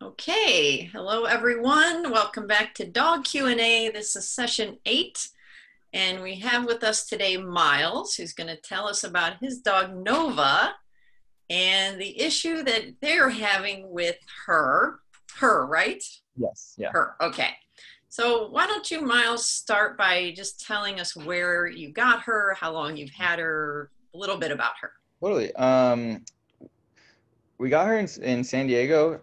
Okay, hello everyone. Welcome back to Dog Q&A. This is session 8, and we have with us today Miles, who's going to tell us about his dog Nova and the issue that they're having with her. Her, right? Yes, yeah, Her. Okay. So why don't you, Miles, start by just telling us where you got her, how long you've had her, a little bit about her. totally. We got her in San Diego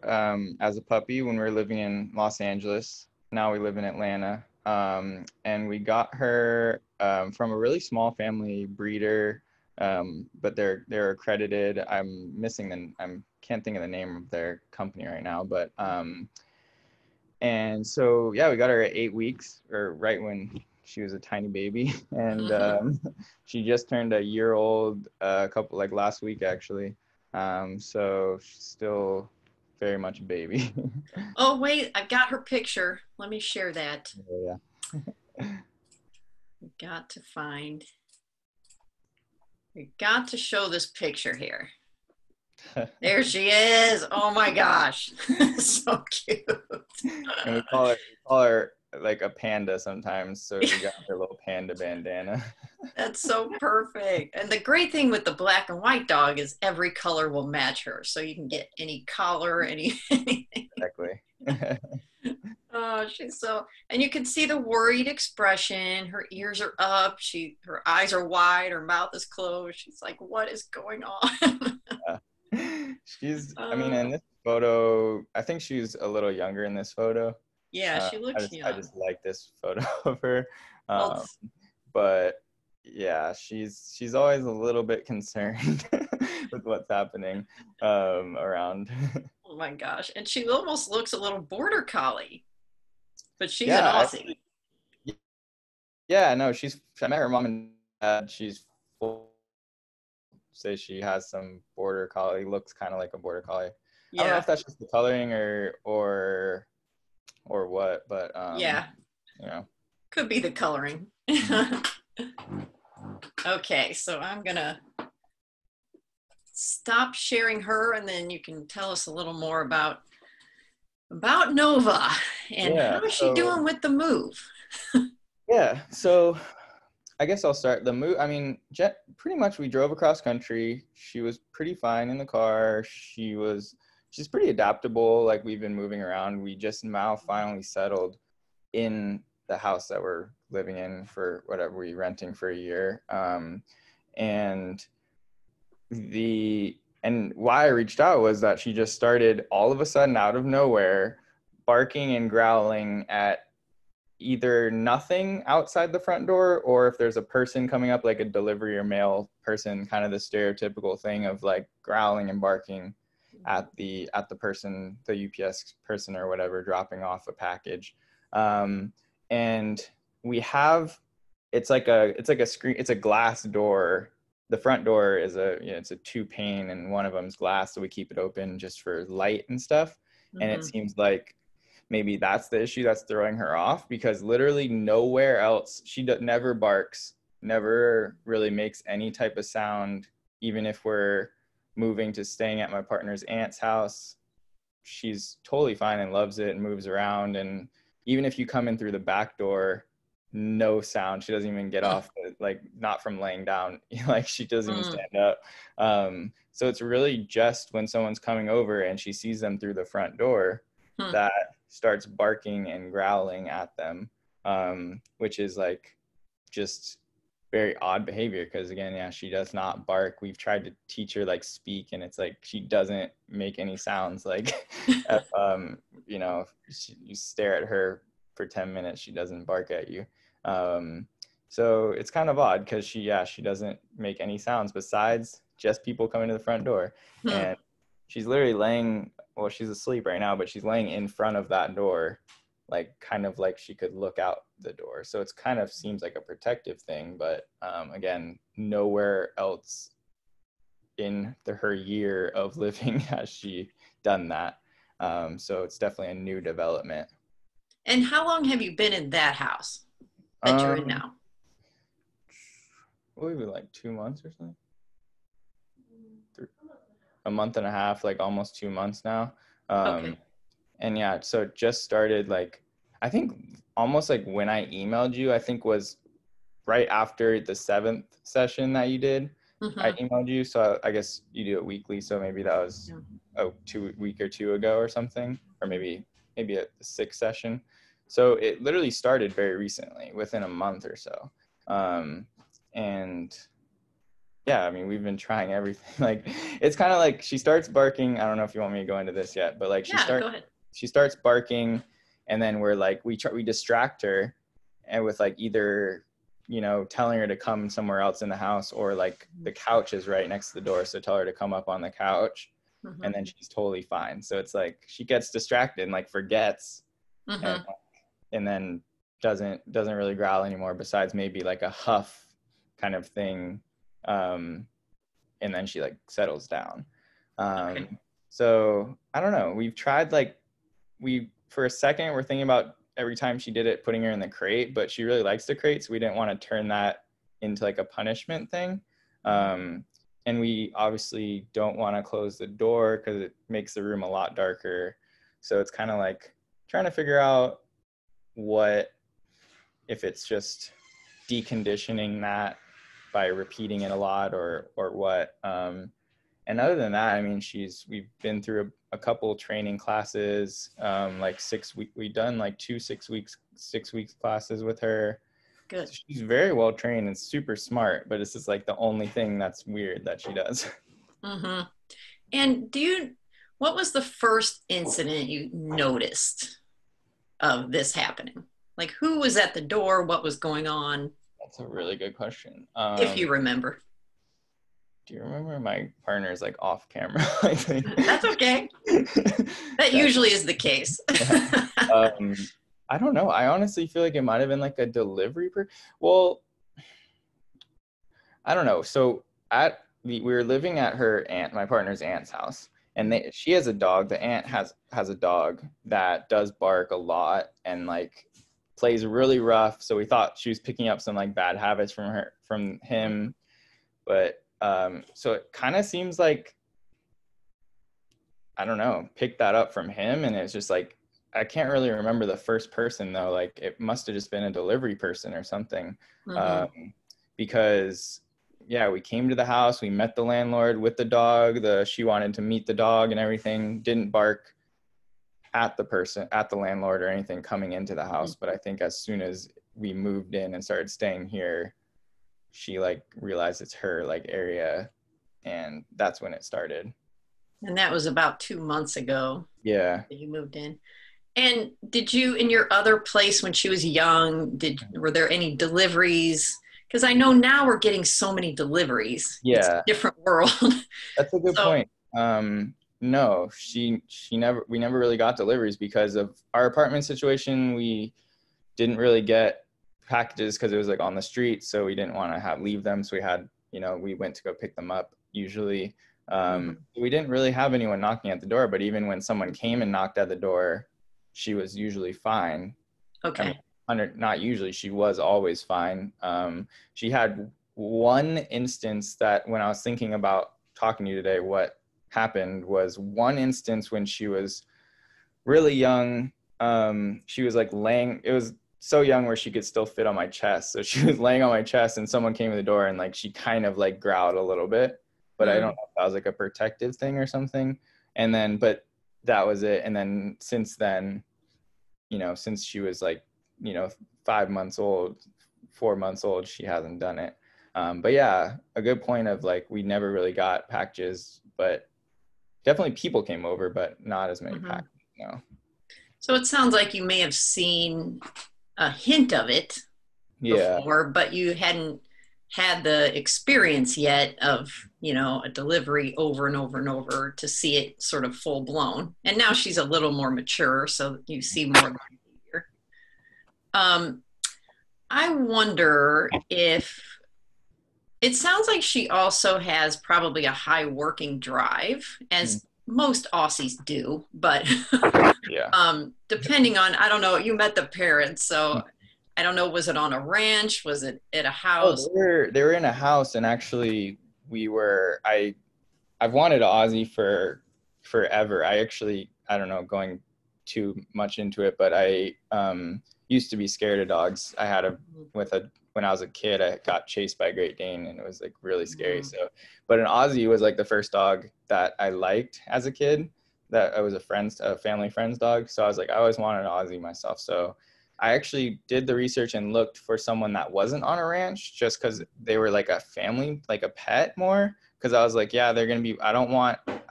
as a puppy when we were living in Los Angeles. Now we live in Atlanta. And we got her from a really small family breeder, but they're accredited. I can't think of the name of their company right now, but and so yeah, we got her at 8 weeks, or right when she was a tiny baby, and she just turned a year old a couple like last week actually. So she's still very much a baby. Oh, wait, I've got her picture. Let me share that. Oh, Got to find. We got to show this picture here. yeah. There she is. Oh my gosh. So cute. And we call her like a panda sometimes. So we got her little panda bandana. That's so perfect. And the great thing with the black and white dog is every color will match her. So you can get any collar, anything. Exactly. Oh, she's so, and you can see the worried expression. Her ears are up. Her eyes are wide. Her mouth is closed. She's like, what is going on? Yeah. I mean, uh, in this photo, I think she's a little younger in this photo. yeah, she I looks just I young. just like this photo of her. Well, Um, but yeah, she's always a little bit concerned with what's happening around. oh my gosh. And she almost looks a little border collie, but she's an Yeah, Aussie. yeah, no, I met her mom and dad. She's full, say she has some border collie, looks kind of like a border collie. I don't know Yeah, if that's just the coloring or what, but yeah. you know. Could be the coloring. Okay, so I'm gonna stop sharing her and then you can tell us a little more about Nova and Yeah, how is she so doing with the move? yeah, so I guess I'll start the move. I mean, pretty much we drove across country. She was pretty fine in the car. She's pretty adaptable. Like we've been moving around. We just now finally settled in the house that we're living in for whatever we renting for a year. And and why I reached out was that she just started all of a sudden out of nowhere barking and growling at either nothing outside the front door, or if there's a person coming up, like a delivery or mail person, kind of the stereotypical thing of like growling and barking at the person, the UPS person or whatever, dropping off a package. And we have it's like a screen, it's a glass door. The front door is it's a two pane, and one of them's glass, so we keep it open just for light and stuff. And it Mm-hmm. seems like maybe that's the issue that's throwing her off, because literally nowhere else never barks, never really makes any type of sound. Even if we're moving to staying at my partner's aunt's house, she's totally fine and loves it and moves around. And even if you come in through the back door, no sound. She doesn't even get off, like not from laying down. Like she doesn't even Mm-hmm. stand up. So it's really just when someone's coming over and she sees them through the front door that starts barking and growling at them, which is like just very odd behavior, because again, yeah, she does not bark. We've tried to teach her like speak, and it's like she doesn't make any sounds. Like if, if you stare at her for 10 minutes, she doesn't bark at you. So it's kind of odd, because she doesn't make any sounds besides just people coming to the front door. And she's literally laying, well, she's asleep right now, but she's laying in front of that door, like kind of like she could look out the door. So it's kind of seems like a protective thing, but again, nowhere else in her year of living has she done that. So it's definitely a new development. And how long have you been in that house that you're in Um, now? what would it be, like 2 months or something? A month and a half, like almost 2 months now. Um, Okay. And yeah, so it just started like, I think almost like when I emailed you, I think was right after the 7th session that you did. I Mm-hmm. emailed you. So I guess you do it weekly. So maybe that was Yeah. a week or two ago or something, or maybe a 6th session. So it literally started very recently, within a month or so. And yeah, I mean, we've been trying everything. Like, it's kind of like she starts barking. I don't know if you want me to go into this yet, but like Yeah, go ahead. she starts barking, and then we're like, we distract her, and with like either, telling her to come somewhere else in the house, or like the couch is right next to the door, so tell her to come up on the couch, Mm-hmm. and then she's totally fine. So it's like she gets distracted and like forgets, and Mm-hmm. then doesn't really growl anymore, besides maybe like a huff kind of thing. um and then she like settles down. Okay. So I don't know, we've tried, like, we for a second we're thinking about every time she did it putting her in the crate, but she really likes the crate, so we didn't want to turn that into like a punishment thing. And we obviously don't want to close the door because it makes the room a lot darker. So it's kind of like trying to figure out what, if it's just deconditioning that by repeating it a lot, or what. And other than that, I mean, we've been through a couple training classes, like 6 week. We've done like 6 weeks classes with her. Good. So she's very well trained and super smart, but it's just like the only thing that's weird that she does. Mm-hmm. And what was the first incident you noticed of this happening? Like, who was at the door? What was going on? That's a really good question. If you remember. Do you remember my partner's like off camera? I think. That's okay. That usually is the case. Yeah. I don't know. I honestly feel like it might have been like a delivery well, I don't know. So we were living at my partner's aunt's house, and she has a dog. The aunt has a dog that does bark a lot and like plays really rough. So we thought she was picking up some like bad habits from him, but so it kind of seems like, I don't know, picked that up from him, and it's just like, I can't really remember the first person though. Like, it must have just been a delivery person or something. Mm-hmm. Because yeah, we came to the house, we met the landlord with the dog. She wanted to meet the dog and everything. Didn't bark at the landlord or anything coming into the house. But I think as soon as we moved in and started staying here, she like realized it's her like area, and that's when it started. And that was about 2 months ago Yeah. that you moved in. And did you, in your other place when she was young, were there any deliveries? Because I know now we're getting so many deliveries. It's a Yeah, different world. that's a good So, point. No, we never really got deliveries because of our apartment situation. We didn't really get packages because it was like on the street, so we didn't want to leave them. So we went to go pick them up usually. mhm. We didn't really have anyone knocking at the door, but even when someone came and knocked at the door, she was usually fine. I Okay. mean, not usually, she was always fine. She had one instance that, when I was thinking about talking to you today, what happened was one instance when she was really young. She was like it was so young where she could still fit on my chest. So she was laying on my chest, and someone came to the door, and like she kind of like growled a little bit, but I don't Mm. know if that was like a protective thing or something. But that was it. And then since she was like, 5 months old, 4 months old, she hasn't done it. But yeah, a good point of like, we never really got packages, but definitely people came over, but not as many Mhm. packages. No. So it sounds like you may have seen a hint of it Yeah. before, but you hadn't had the experience yet of, a delivery over and over and over to see it sort of full blown. And now she's a little more mature, so you see more of the behavior. Um, I wonder if it sounds like she also has probably a high working drive, Mm. as most Aussies do, but Yeah. depending on, I don't know, you met the parents, so I don't know, was it on a ranch? Was it at a Oh, house? they were in a house, and actually I've wanted an Aussie for forever. I don't know, going too much into it, but I used to be scared of dogs. I had when I was a kid, I got chased by a Great Dane, and it was like really scary. So, but an Aussie was like the first dog that I liked as a kid. That I was a family friend's dog. So I was like, I always wanted an Aussie myself. So I actually did the research and looked for someone that wasn't on a ranch, just because they were like a family, like a pet more. Because I was like, yeah, they're gonna be. I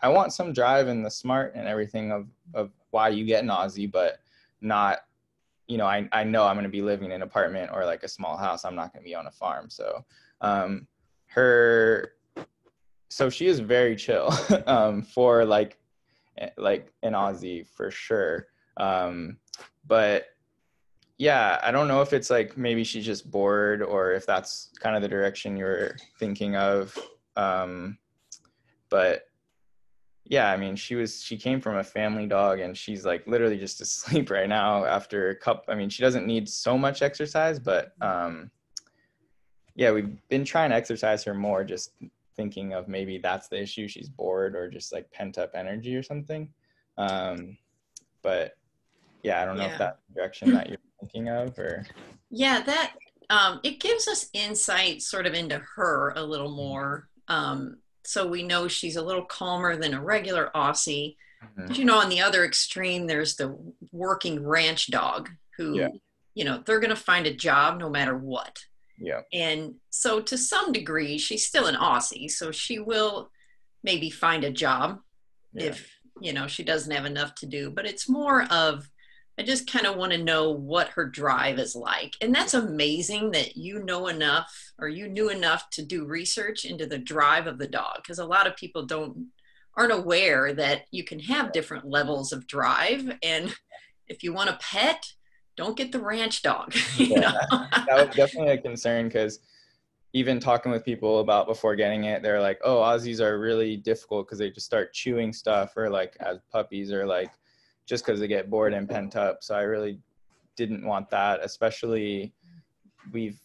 want some drive and the smart and everything of why you get an Aussie, but not, I know I'm going to be living in an apartment or like a small house. I'm not going to be on a farm. So her so she is very chill for like an Aussie for sure. But yeah, I don't know if it's like maybe she's just bored or if that's kind of the direction you're thinking of. But yeah, I mean, she came from a family dog and she's like literally just asleep right now after a couple. I mean, she doesn't need so much exercise, but yeah, we've been trying to exercise her more, just thinking of maybe that's the issue. She's bored or just like pent up energy or something. But yeah, I don't know if that's the direction that you're thinking of or. Yeah, that it gives us insight sort of into her a little more. So we know she's a little calmer than a regular Aussie. Because, on the other extreme, there's the working ranch dog who, they're going to find a job no matter what. Yeah. And so to some degree, she's still an Aussie. So she will maybe find a job if, she doesn't have enough to do. But it's more of, I just kind of want to know what her drive is like. And that's amazing that you know enough or you knew enough to do research into the drive of the dog. Because a lot of people aren't aware that you can have different levels of drive. And if you want a pet, don't get the ranch dog. That was definitely a concern because even talking with people about before getting it, they're like, oh, Aussies are really difficult because they just start chewing stuff or like as puppies or like just because they get bored and pent up. So I really didn't want that, especially we've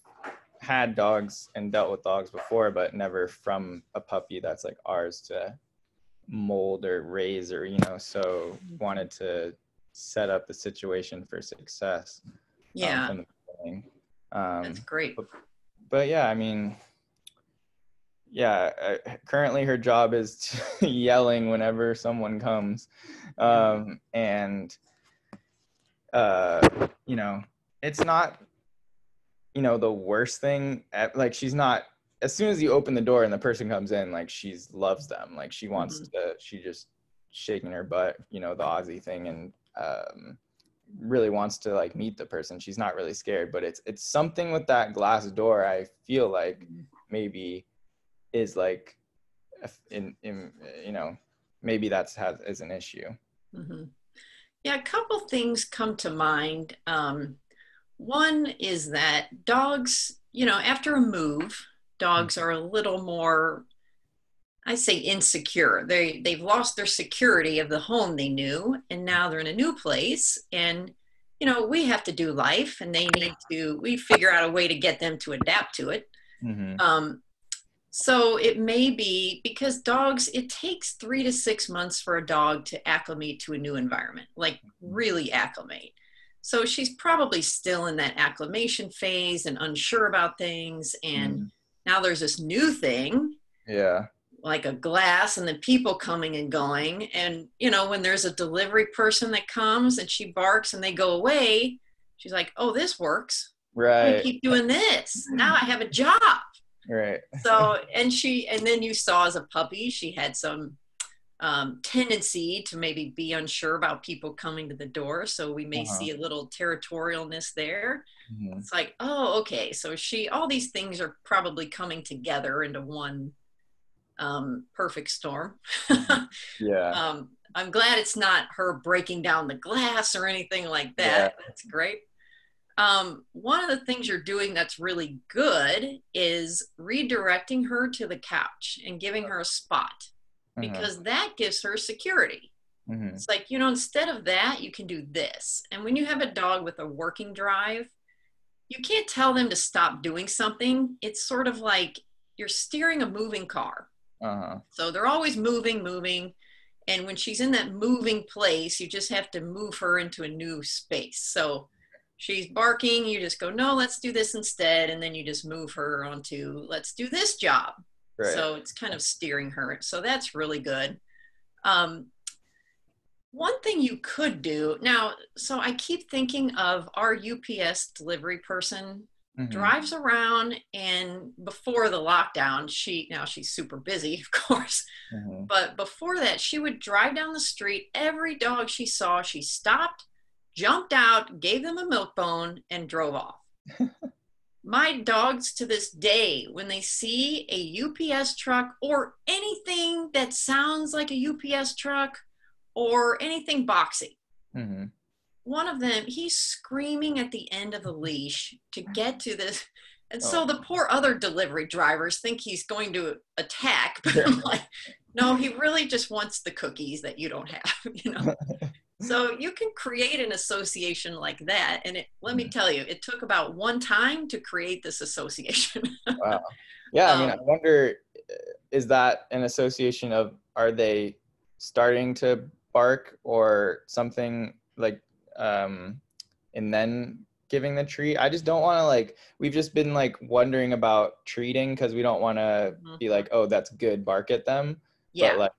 had dogs and dealt with dogs before, but never from a puppy that's like ours to mold or raise or, so wanted to set up the situation for success. From the beginning. That's great. But yeah, I mean, currently her job is yelling whenever someone comes. And it's not, the worst thing like she's not, as soon as you open the door and the person comes in, like she loves them. Like she wants she just shaking her butt, the Aussie thing, and really wants to like meet the person. She's not really scared, but it's something with that glass door. I feel like maybe is like maybe is an issue. Yeah, a couple things come to mind. One is that dogs, after a move, dogs are a little more, I say, insecure. They've lost their security of the home they knew, and now they're in a new place. And we have to do life, and we figure out a way to get them to adapt to it. So it may be because dogs, it takes 3 to 6 months for a dog to acclimate to a new environment, like really acclimate. So she's probably still in that acclimation phase and unsure about things. And now there's this new thing. Yeah. Like a glass and the people coming and going. And, when there's a delivery person that comes and she barks and they go away, she's like, oh, this works. Right. I'm gonna keep doing this. Now I have a job. Right. So, and then you saw as a puppy, she had some tendency to maybe be unsure about people coming to the door. So we may see a little territorialness there. It's like, oh, okay. So all these things are probably coming together into one perfect storm. Yeah. I'm glad it's not her breaking down the glass or anything like that. Yeah. That's great. One of the things you're doing that's really good is redirecting her to the couch and giving her a spot because that gives her security. It's like, instead of that, you can do this. And when you have a dog with a working drive, you can't tell them to stop doing something. It's sort of like you're steering a moving car. So they're always moving. And when she's in that moving place, you just have to move her into a new space. So she's barking, you just go, no, let's do this instead. And then you just move her onto, let's do this job. Right. So it's kind of steering her. So that's really good. One thing you could do now, so I keep thinking of our UPS delivery person drives around, and before the lockdown, she's super busy, of course, but before that, she would drive down the street. Every dog she saw, she stopped, jumped out, gave them a milk bone, and drove off. My dogs to this day, when they see a UPS truck or anything that sounds like a UPS truck or anything boxy, one of them, he's screaming at the end of the leash to get to this. And so the poor other delivery drivers think he's going to attack, but I'm like, no, he really just wants the cookies that you don't have, you know? So you can create an association like that. And let me tell you, it took about one time to create this association. Wow. Yeah. I mean, I wonder, is that an association of, are they starting to bark or something like, and then giving the treat? I just don't want to, like, we've just been like wondering about treating because we don't want to be like, oh, that's good, bark at them. Yeah. But like,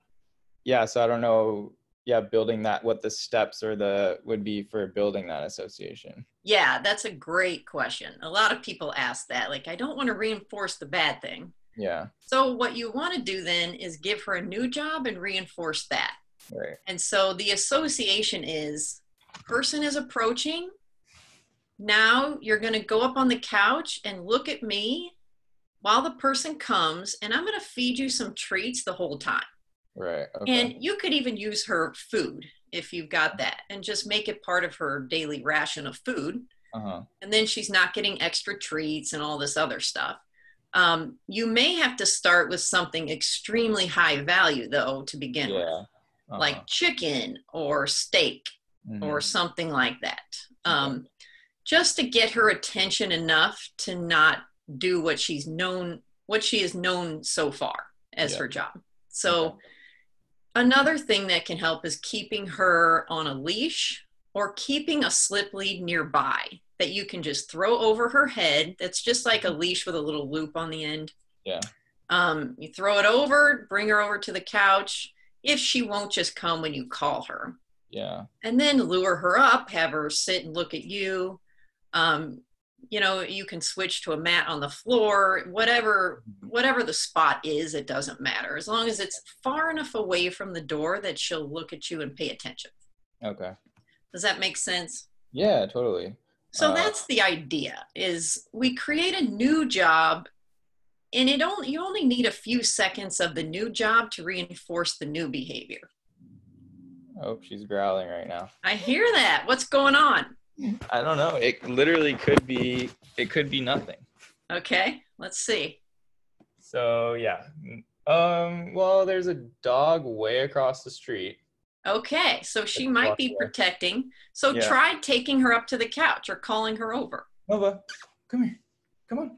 yeah, so I don't know. Yeah, building that, what the steps or would be for building that association. Yeah, that's a great question. A lot of people ask that. Like, I don't want to reinforce the bad thing. Yeah. So what you want to do then is give her a new job and reinforce that. Right. And so the association is, person is approaching. Now you're going to go up on the couch and look at me while the person comes, and I'm going to feed you some treats the whole time. Right. Okay. And you could even use her food if you've got that, and just make it part of her daily ration of food. And then she's not getting extra treats and all this other stuff. You may have to start with something extremely high value, though, to begin with, like chicken or steak or something like that, just to get her attention enough to not do what she is known so far as her job. So another thing that can help is keeping her on a leash or keeping a slip lead nearby that you can just throw over her head. That's just like a leash with a little loop on the end. Yeah. You throw it over, bring her over to the couch if she won't just come when you call her. Yeah. And then lure her up, have her sit and look at you. You know, you can switch to a mat on the floor, whatever the spot is, it doesn't matter. As long as it's far enough away from the door that she'll look at you and pay attention. Okay. Does that make sense? Yeah, totally. So that's the idea, is we create a new job, and you only need a few seconds of the new job to reinforce the new behavior. Oh, she's growling right now. I hear that. What's going on? I don't know. It literally could be nothing. Okay, let's see. So yeah. Well, there's a dog way across the street. Okay, so she might be protecting. So try taking her up to the couch or calling her over. Nova, come here. Come on.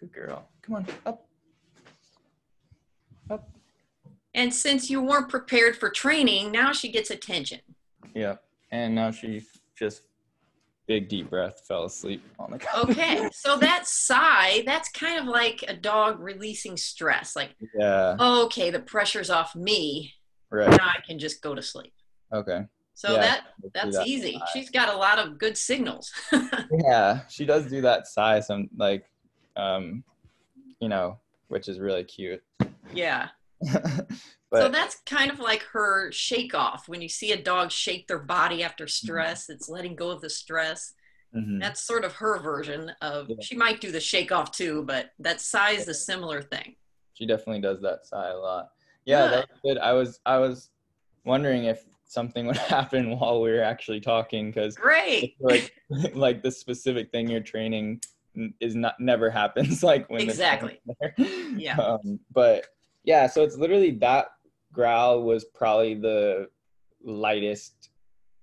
Good girl. Come on, up. Up. And since you weren't prepared for training, now she gets attention. Yeah, and now she just big deep breath, fell asleep on the couch. Okay, so that sigh, that's kind of like a dog releasing stress. Like, okay, the pressure's off me. Right. Now I can just go to sleep. Okay. So that's easy. Sigh. She's got a lot of good signals. Yeah, she does do that sigh, some like, you know, which is really cute. Yeah. So that's kind of like her shake off. When you see a dog shake their body after stress, it's letting go of the stress. That's sort of her version of, she might do the shake off too, but that sigh is a similar thing. She definitely does that sigh a lot. Yeah, that was good. I was wondering if something would happen while we were actually talking, because like the specific thing you're training is never happens like when exactly. Yeah. But yeah, so it's literally that growl was probably the lightest,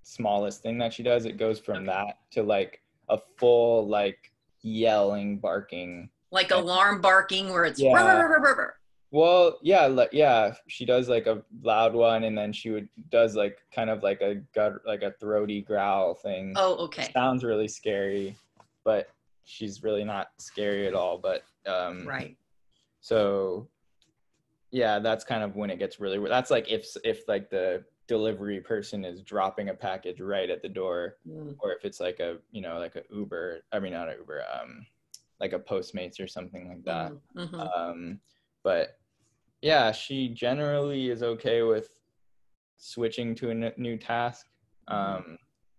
smallest thing that she does. It goes from that to like a full like yelling, barking, like alarm barking where it's Well, yeah, yeah, she does like a loud one, and then she does like kind of like a gut, like a throaty growl thing. Oh, It okay. sounds really scary, but she's really not scary at all. But Right. so yeah, that's kind of when it gets really. That's like if like the delivery person is dropping a package right at the door, Mm. or if it's like a like a Uber. I mean, not an Uber. Like a Postmates or something like that. Mm-hmm. Mm-hmm. But yeah, she generally is okay with switching to a new task. Mm-hmm.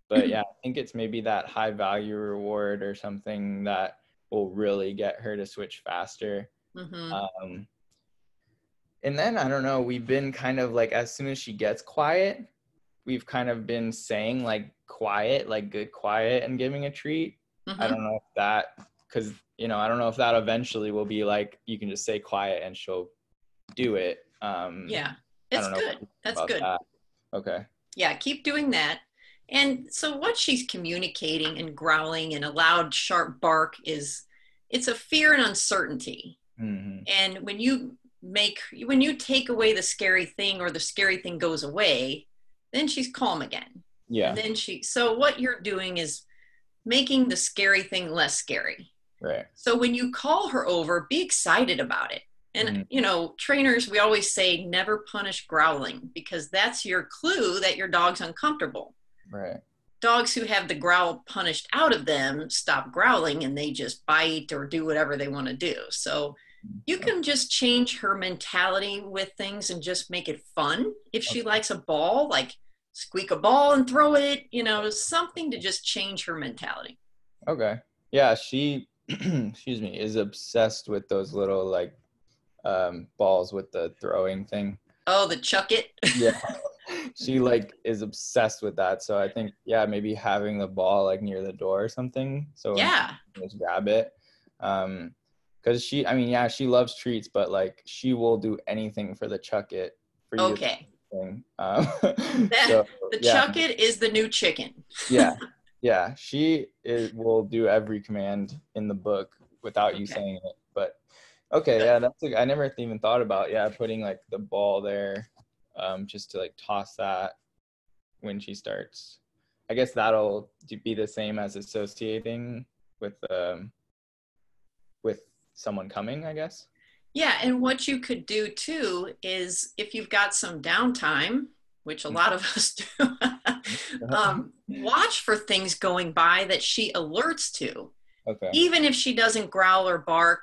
But yeah, I think it's maybe that high value reward or something that will really get her to switch faster. Mm-hmm. Um, and then I don't know, we've been kind of like, as soon as she gets quiet, we've kind of been saying like quiet, like good quiet, and giving a treat. I Mm-hmm. don't know if that, because I don't know if that eventually will be like you can just say quiet and she'll do it. Yeah, I it's don't know good. That's about good. that. Okay. Yeah, keep doing that. And so what she's communicating and growling and a loud, sharp bark is it's a fear and uncertainty. Mm-hmm. And when you take away the scary thing or the scary thing goes away, then she's calm again. And Yeah. then so what you're doing is making the scary thing less scary. Right. So when you call her over, be excited about it. And, Mm-hmm. Trainers, we always say never punish growling because that's your clue that your dog's uncomfortable. Right. Dogs who have the growl punished out of them stop growling and they just bite or do whatever they want to do. So you can just change her mentality with things and just make it fun. If she Okay. likes a ball, like squeak a ball and throw it, something to just change her mentality. Okay. Yeah, she excuse me, is obsessed with those little like balls with the throwing thing. Oh, the chuck it. Yeah. She like is obsessed with that. So I think yeah, maybe having the ball like near the door or something. So when she Yeah. can just grab it. Because I mean, yeah, she loves treats, but like she will do anything for the chuck it for you to Okay. thing. That So the yeah, chuck it is the new chicken. yeah, yeah. Will do every command in the book without you Okay. saying it. But okay, Good. yeah, that's like I never even thought about putting like the ball there, just to like toss that when she starts. I guess that'll be the same as associating with someone coming, I guess. Yeah, and what you could do too is if you've got some downtime, which a lot of us do, watch for things going by that she alerts to. Okay. Even if she doesn't growl or bark,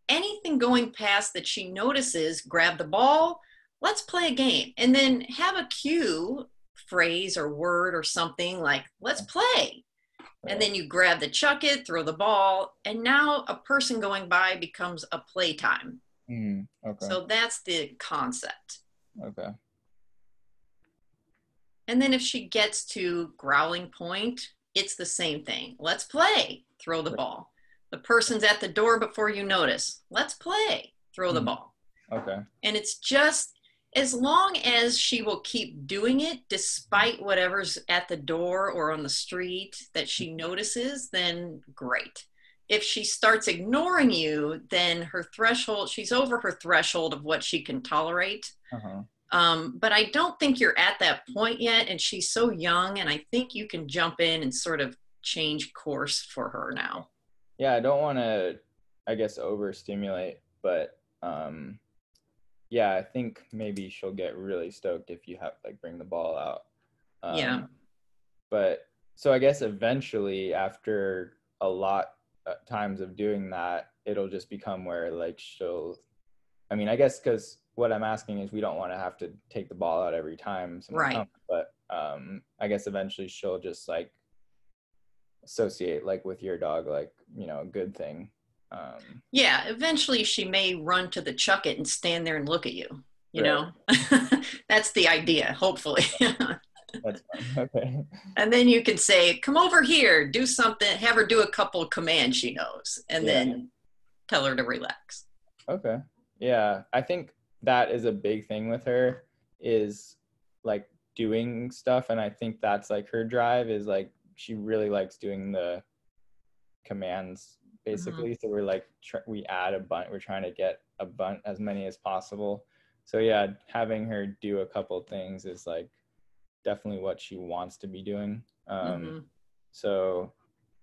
anything going past that she notices, grab the ball, let's play a game. And then have a cue phrase or word or something like, let's play. And then you grab the chuck it, throw the ball, and now a person going by becomes a playtime. Okay. So that's the concept. Okay. And then if she gets to growling point, it's the same thing. Let's play, throw the ball. The person's at the door before you notice. Let's play, throw the ball. Okay. And it's just as long as she will keep doing it despite whatever's at the door or on the street that she notices, then great. If she starts ignoring you, then she's over her threshold of what she can tolerate. Uh-huh. But I don't think you're at that point yet. And she's so young. And I think you can jump in and sort of change course for her now. Yeah, I don't want to, I guess, overstimulate, but yeah, I think maybe she'll get really stoked if you have like bring the ball out. Yeah. But so I guess eventually after a lot times of doing that, it'll just become where like I mean, I guess because what I'm asking is we don't want to have to take the ball out every time someone comes, but I guess eventually she'll just like associate like with your dog, like, a good thing. Yeah, eventually she may run to the chuck it and stand there and look at you, Right. That's the idea, hopefully. That's fine. Okay. And then you can say, come over here, do something, have her do a couple of commands she knows, and then tell her to relax. Okay. Yeah, I think that is a big thing with her is like doing stuff, and I think that's like her drive is like she really likes doing the commands Mm-hmm. basically. So we're like, we add a bunch, we're trying to get a bunch, as many as possible. So yeah, having her do a couple things is like definitely what she wants to be doing. Mm-hmm. So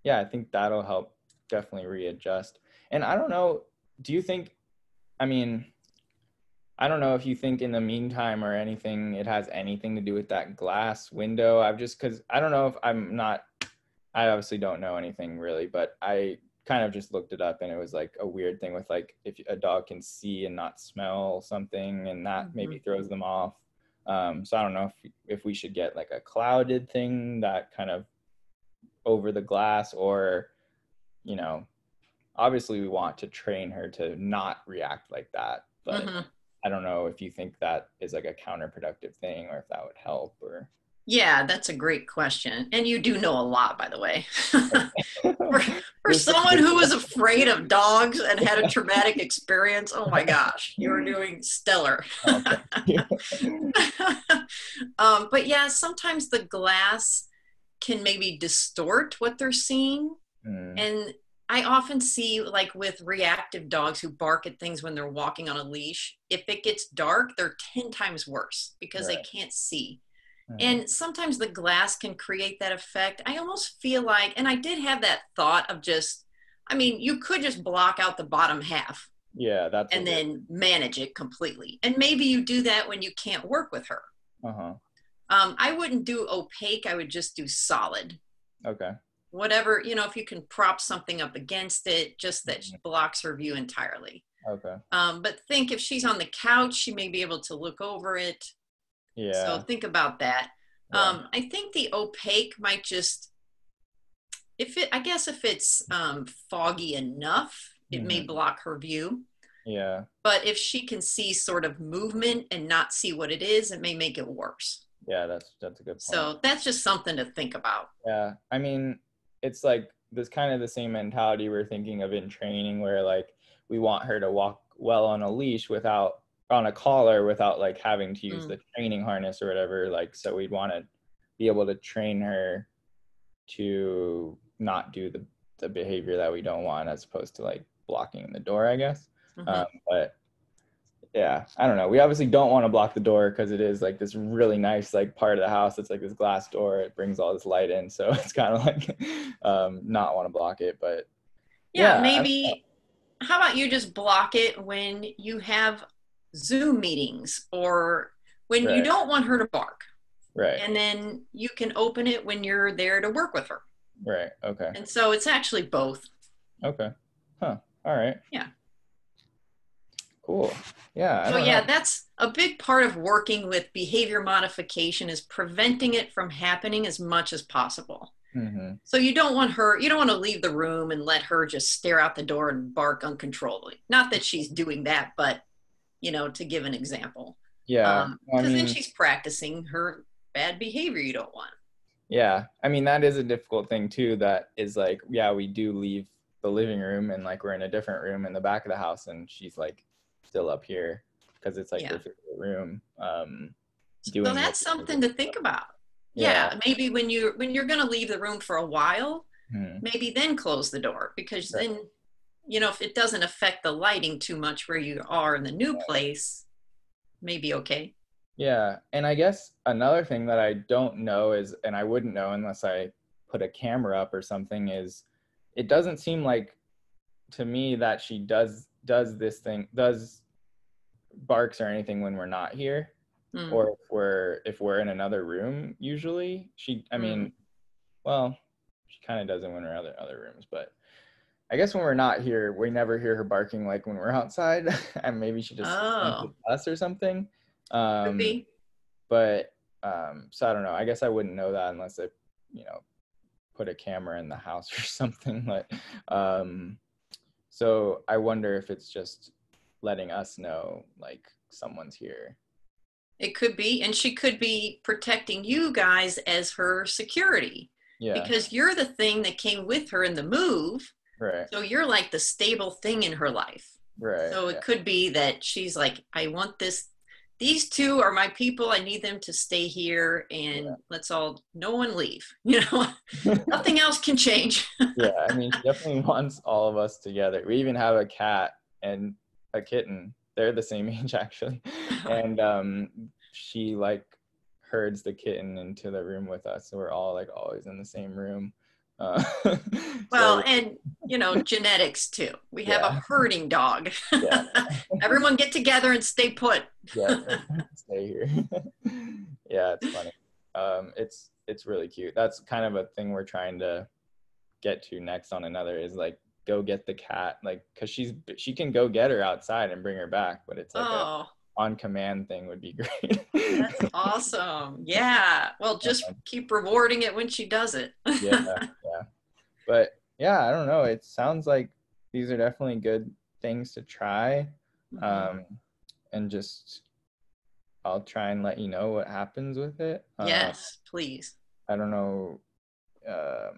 yeah, I think that'll help definitely readjust. And I don't know, do you think, I mean, I don't know if you think in the meantime or anything, it has anything to do with that glass window. I've just, because I don't know if I'm not, I obviously don't know anything really, but I kind of just looked it up and it was like a weird thing with like if a dog can see and not smell something and that Mm-hmm. maybe throws them off. So I don't know if we should get like a clouded thing that kind of over the glass, or, you know, obviously we want to train her to not react like that, but Mm-hmm. I don't know if you think that is like a counterproductive thing or if that would help or. Yeah, that's a great question. And you do know a lot, by the way. for, for Just someone who was afraid of dogs and had a traumatic experience, oh my gosh, you're doing stellar. oh, thank you. But yeah, sometimes the glass can maybe distort what they're seeing. Mm, And I often see, like with reactive dogs who bark at things when they're walking on a leash, if it gets dark, they're 10 times worse because they right. can't see. Mm, And sometimes the glass can create that effect. I almost feel like, and I did have that thought of just, I mean, you could just block out the bottom half yeah, that's what and we're. then manage it completely. And maybe you do that when you can't work with her. Uh-huh. I wouldn't do opaque, I would just do solid. Okay. Whatever, if you can prop something up against it, just that Mhm. blocks her view entirely. Okay. But think if she's on the couch, she may be able to look over it. So Yeah. think about that. Yeah. I think the opaque might just, I guess if it's foggy enough, it may Hmm. block her view. Yeah. But if she can see sort of movement and not see what it is, it may make it worse. Yeah, that's a good point. So that's just something to think about. Yeah. I mean, it's like this kind of the same mentality we're thinking of in training where like we want her to walk well on a leash without on a collar without like having to use Mm, the training harness or whatever. Like so we'd want to be able to train her to not do the behavior that we don't want as opposed to like blocking the door, I guess. mm-hmm. But yeah, I don't know. We obviously don't want to block the door because it is like this really nice like part of the house. It's like this glass door. It brings all this light in, so it's kind of like not want to block it. But Yeah, yeah, maybe. How about you just block it when you have Zoom meetings or when you right, don't want her to bark? right, And then you can open it when you're there to work with her. right. Okay, And so it's actually both. okay, huh. All right, Yeah. cool. Yeah, I So don't yeah, know. that's a big part of working with behavior modification is preventing it from happening as much as possible. Hmm. So you don't want to leave the room and let her just stare out the door and bark uncontrollably. Not that she's doing that, but to give an example. Yeah, I Because then mean, she's practicing her bad behavior you don't want. yeah, I mean that is a difficult thing too. That is like, yeah, we do leave the living room and like we're in a different room in the back of the house, and she's like still up here because it's like her Yeah. favorite room. So Doing that's something to think about. yeah. Yeah, maybe when you're going to leave the room for a while, Hmm. maybe then close the door because Right. then if it doesn't affect the lighting too much where you are in the new place, maybe okay. Yeah, and I guess another thing that I don't know is, and I wouldn't know unless I put a camera up or something, is it doesn't seem like to me that she does this thing, does barks or anything when we're not here, Mm, or if we're in another room. Usually, I mm. mean, well, she kind of does it when we're in other rooms, but I guess when we're not here, we never hear her barking like when we're outside, and maybe she just senses Oh, us or something. could Um, be. but so I don't know. I guess I wouldn't know that unless I, you know, put a camera in the house or something. Like, um, so I wonder if it's just letting us know like someone's here. It could be, and she could be protecting you guys as her security Yeah. because you're the thing that came with her in the move. Right. So you're like the stable thing in her life. Right. So Yeah. it could be that she's like, I want these two are my people. I need them to stay here, and no one leave. Nothing else can change. Yeah, I mean, she definitely wants all of us together. We even have a cat and a kitten. They're the same age, actually. And she like herds the kitten into the room with us, so we're all like always in the same room. Well, So, and genetics too. We have a herding dog. Yeah. Everyone get together and stay put. Yeah, stay here. Yeah, it's funny. It's really cute. That's kind of a thing we're trying to get to next on another, is like go get the cat, like, because she can go get her outside and bring her back, but it's like a on command thing would be great. That's awesome. Yeah. Well, just keep rewarding it when she does it. Yeah. But yeah, I don't know. It sounds like these are definitely good things to try. And just I'll try and let you know what happens with it. Yes, please. I don't know. Yeah,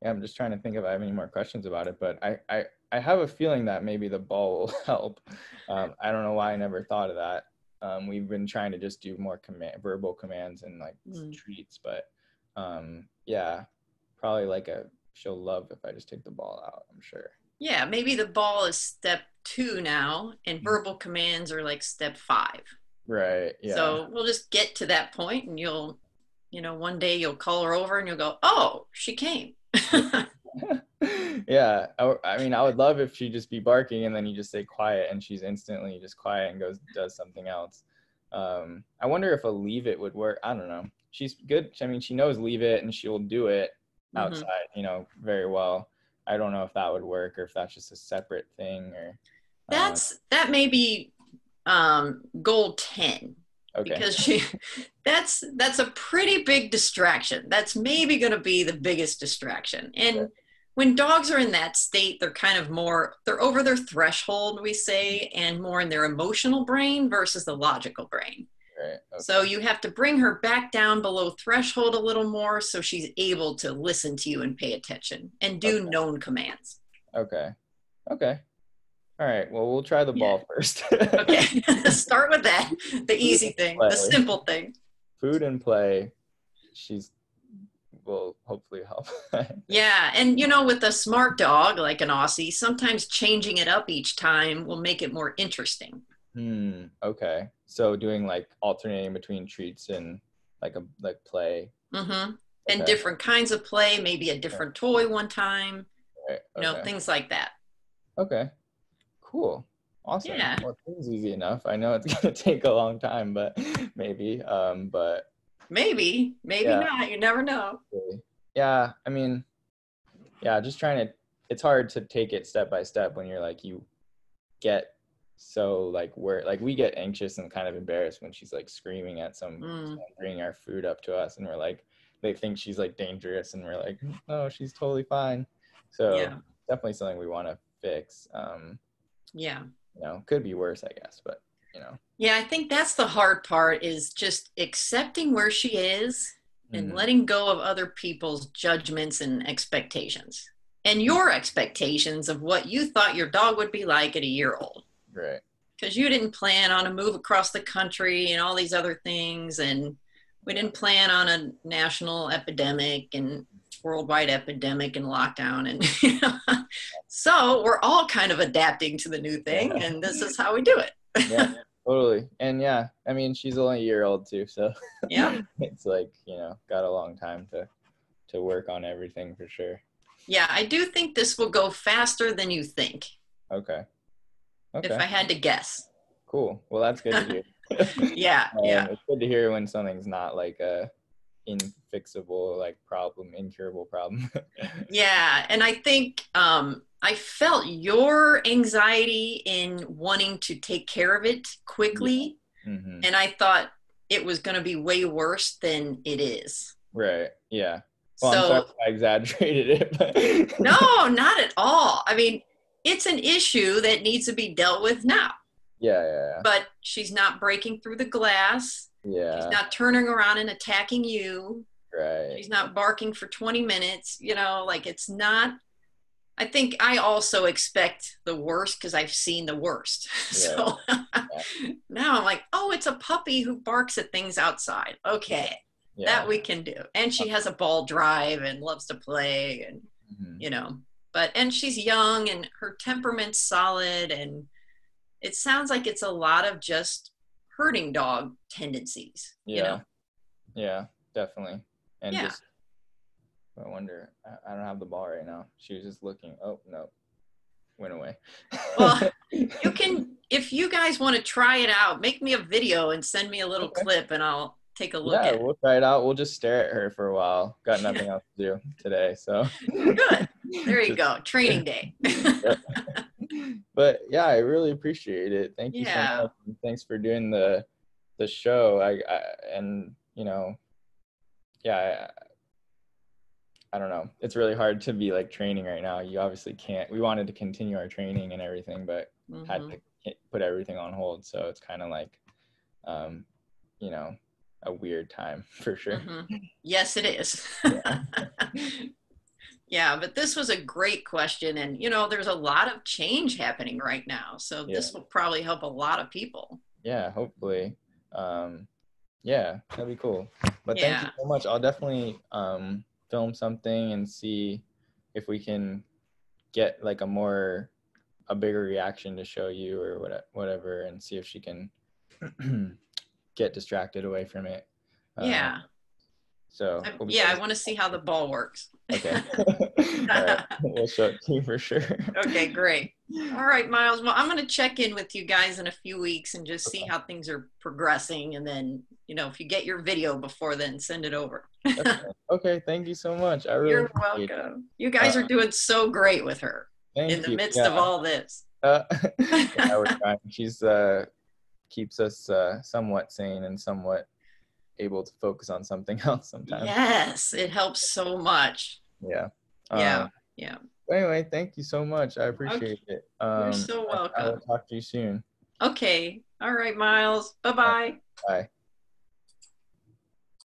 I'm just trying to think if I have any more questions about it, but I have a feeling that maybe the ball will help. I don't know why I never thought of that. We've been trying to just do more verbal commands and like treats, but yeah, probably like she'll love if I just take the ball out, I'm sure. Yeah, maybe the ball is step 2 now, and verbal commands are like step 5. Right, yeah. So we'll just get to that point, and you'll, one day you'll call her over and you'll go, oh, she came. Yeah, I mean, I would love if she'd just be barking and then you just say quiet and she's instantly just quiet and does something else. I wonder if a leave it would work. I don't know. She's good. I mean, she knows leave it and she'll do it outside, very well. I don't know if that would work or if that's just a separate thing or. That may be goal 10. Okay. Because that's a pretty big distraction. That's maybe going to be the biggest distraction. And when dogs are in that state, they're kind of they're over their threshold, we say, and more in their emotional brain versus the logical brain. Right. Okay. So you have to bring her back down below threshold a little more so she's able to listen to you and pay attention and do known commands. Okay. All right. Well, we'll try the ball first. Okay. Start with that. The easy thing, the simple thing. Food and play. Will hopefully help. Yeah. And with a smart dog like an Aussie, sometimes changing it up each time will make it more interesting. Okay. So doing like alternating between treats and like play. Mm-hmm. And different kinds of play, maybe a different toy one time. Right. Okay. Things like that. Okay. Cool. Awesome. Yeah. Well, it seems easy enough. I know it's gonna take a long time, but maybe. But maybe not. You never know. Yeah. I mean, yeah. Just trying to. It's hard to take it step by step when you're like you get so like we get anxious and kind of embarrassed when she's like screaming at someone bringing our food up to us, and we're like they think she's like dangerous, and we're like, no, she's totally fine. So definitely something we want to fix. Could be worse, I guess, but Yeah, I think that's the hard part, is just accepting where she is and letting go of other people's judgments and expectations and your expectations of what you thought your dog would be like at a year old. Right. Because you didn't plan on a move across the country and all these other things, and we didn't plan on a national epidemic and worldwide epidemic and lockdown, and so we're all kind of adapting to the new thing, and this is how we do it. Yeah, totally. And I mean, she's only a year old too, so it's like got a long time to work on everything for sure. Yeah, I do think this will go faster than you think. Okay. If I had to guess. Cool. Well, that's good to hear. Yeah. It's good to hear when something's not like a infixable incurable problem. Yeah, and I think I felt your anxiety in wanting to take care of it quickly, and I thought it was going to be way worse than it is. Right. Yeah. Well, I'm sorry if I exaggerated it. But no, not at all. I mean, it's an issue that needs to be dealt with now. Yeah. But she's not breaking through the glass. Yeah. She's not turning around and attacking you. Right. She's not barking for 20 minutes. It's not. I think I also expect the worst because I've seen the worst. Yeah. So Yeah. now I'm like, oh, it's a puppy who barks at things outside. Okay, Yeah. that we can do. And she has a ball drive and loves to play, and Mhm. you know, and she's young and her temperament's solid, and it sounds like it's a lot of just herding dog tendencies, you know? Yeah. Yeah, definitely. And Yeah. just, I wonder, I don't have the ball right now. She was just looking. Oh, no, went away. Well, you can, if you guys want to try it out, make me a video and send me a little Okay. clip and I'll take a look Yeah, at we'll try it out. We'll just stare at her for a while. Got it. nothing else to do today, so Good. There you just go. Training day. yep. But yeah, I really appreciate it. Thank you so Yeah. much. And thanks for doing the show. I and you know, yeah, I don't know. It's really hard to be like training right now. You obviously can't. We wanted to continue our training and everything, but had Mm-hmm. to put everything on hold. So it's kind of like, um, you know, a weird time for sure. Mm-hmm. Yes, it is. Yeah. Yeah, but this was a great question. And, there's a lot of change happening right now. So Yeah. this will probably help a lot of people. Yeah. Hopefully. Yeah, that'd be cool. But thank you Yeah. so much. I'll definitely film something and see if we can get like a bigger reaction to show you or whatever, and see if she can get distracted away from it. Yeah. So we'll be Yeah, I want to see how the ball works. okay. All right, we'll show it to you for sure. Okay, great. All right, Miles. Well, I'm going to check in with you guys in a few weeks and just see Okay. how things are progressing. And then, if you get your video before then, send it over. Okay, thank you so much. I really You're appreciate it. welcome. You guys are doing so great with her in Thank the you. midst of Yeah. all this. Yeah, we're trying. She's keeps us somewhat sane and somewhat able to focus on something else sometimes. Yes, it helps so much. Yeah. Yeah, yeah. Anyway, thank you so much. I Okay, appreciate it. you're so I will welcome. talk to you soon. Okay. All right, Miles. Bye-bye. Bye.